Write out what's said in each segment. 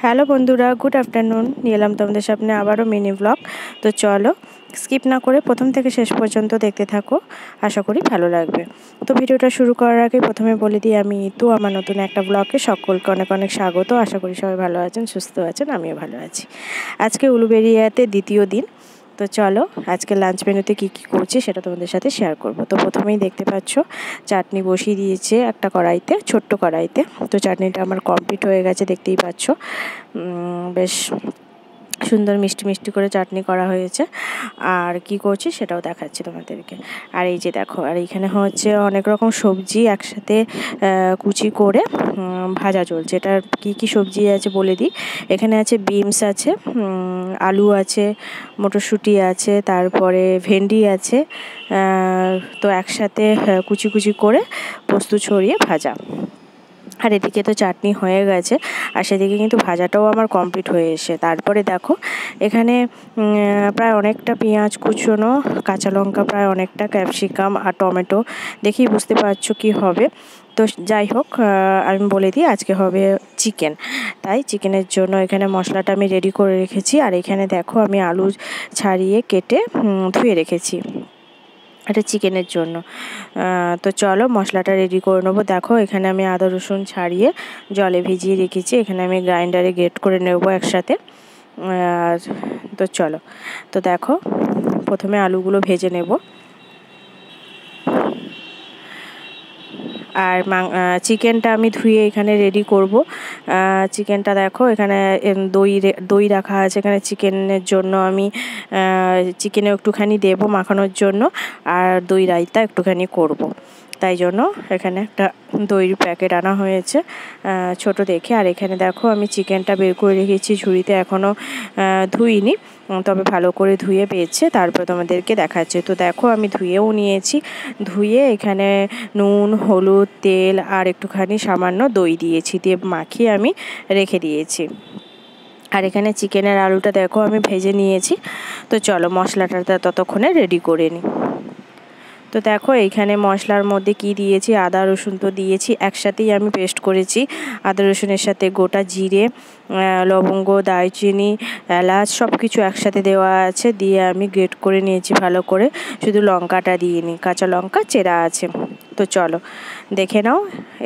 Hello বন্ধুরা, good afternoon. নিয়ে এলাম তোমাদের সামনে আবারও মিনি ব্লগ। তো চলো স্কিপ না করে প্রথম থেকে শেষ পর্যন্ত দেখতে থাকো, আশা করি ভালো লাগবে। তো ভিডিওটা শুরু করার আগে প্রথমে বলে দিই, আমি তো আমার নতুন একটা ব্লগে সকলকে অনেক অনেক স্বাগত। আশা করি সবাই ভালো আছেন, সুস্থ আছেন, আমিও ভালো আছি। আজকে উলুবেড়িয়াতে দ্বিতীয় দিন। তো চলো আজকে লাঞ্চ মেনুতে কী কী করছি সেটা তোমাদের সাথে শেয়ার করব। তো প্রথমেই দেখতে পাচ্ছ চাটনি বসিয়ে দিয়েছে একটা কড়াইতে, ছোট্ট কড়াইতে। তো চাটনিটা আমার কমপ্লিট হয়ে গেছে, দেখতেই পাচ্ছ। বেশ সুন্দর মিষ্টি মিষ্টি করে চাটনি করা হয়েছে। আর কি করছি সেটাও দেখাচ্ছি তোমাদেরকে। আর এই যে দেখো, আর এইখানে হচ্ছে অনেক রকম সবজি একসাথে কুচি করে ভাজা চলছে। এটা কি কি সবজি আছে বলে দিই। এখানে আছে বিনস আছে, আলু আছে, মটরশুঁটি আছে, তারপরে ভেন্ডি আছে। তো একসাথে কুচি কুচি করে পোস্ত ছড়িয়ে ভাজা। আর এদিকে তো চাটনি হয়ে গেছে, আর সেদিকে কিন্তু ভাজাটাও আমার কমপ্লিট হয়ে এসে। তারপরে দেখো এখানে প্রায় অনেকটা পেঁয়াজ কুচোনো, কাঁচা লঙ্কা প্রায় অনেকটা, ক্যাপসিকাম আর টমেটো, দেখেই বুঝতে পারছো কি হবে। তো যাই হোক, আমি বলে দিই আজকে হবে চিকেন। তাই চিকেনের জন্য এখানে মশলাটা আমি রেডি করে রেখেছি। আর এখানে দেখো আমি আলু ছাড়িয়ে কেটে ধুয়ে রেখেছি এটা চিকেনের জন্য। তো চলো মশলাটা রেডি করে নেবো। দেখো এখানে আমি আদা রসুন ছাড়িয়ে জলে ভিজিয়ে রেখেছি, এখানে আমি গ্রাইন্ডারে গ্রেট করে নেবো একসাথে। আর তো চলো, তো দেখো প্রথমে আলুগুলো ভেজে নেব। আর চিকেনটা আমি ধুয়ে এখানে রেডি করব। চিকেনটা দেখো এখানে দই রাখা আছে এখানে চিকেনের জন্য। আমি চিকেনে একটুখানি দেবো মাখানোর জন্য, আর দই রায়তা একটুখানি করব। তাই জন্য এখানে একটা দইয়ের প্যাকেট আনা হয়েছে ছোট দেখে। আর এখানে দেখো আমি চিকেনটা বের করে রেখেছি ঝুড়িতে, এখনও ধুইনি, তবে ভালো করে ধুয়ে পেয়েছে তারপর তোমাদেরকে দেখাচ্ছে। তো দেখো আমি ধুয়েও নিয়েছি, ধুয়ে এখানে নুন, হলুদ, তেল আর একটুখানি সামান্য দই দিয়েছি, দিয়ে মাখিয়ে আমি রেখে দিয়েছি। আর এখানে চিকেনের আলুটা দেখো আমি ভেজে নিয়েছি। তো চলো মশলাটা ততক্ষণে রেডি করে নিই। তো দেখো এইখানে মশলার মধ্যে কি দিয়েছি, আদা রসুন তো দিয়েছি, একসাথেই আমি পেস্ট করেছি। আদা রসুনের সাথে গোটা জিরে, লবঙ্গ, দারচিনি, এলাচ সব কিছু একসাথে দেওয়া আছে, দিয়ে আমি গ্রেট করে নিয়েছি ভালো করে। শুধু লঙ্কাটা দিইনি, কাঁচা লঙ্কা চেরা আছে। তো চলো দেখে নাও,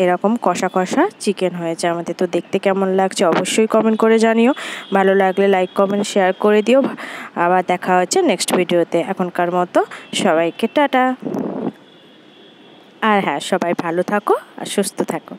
এরকম কষা কষা চিকেন হয়েছে আমাদের। তো দেখতে কেমন লাগছে অবশ্যই কমেন্ট করে জানিও, ভালো লাগলে লাইক কমেন্ট শেয়ার করে দিও। আবার দেখা হচ্ছে নেক্সট ভিডিওতে। এখনকার মতো সবাইকে টাটা। আর হ্যাঁ, সবাই ভালো থাকো আর সুস্থ থাকো।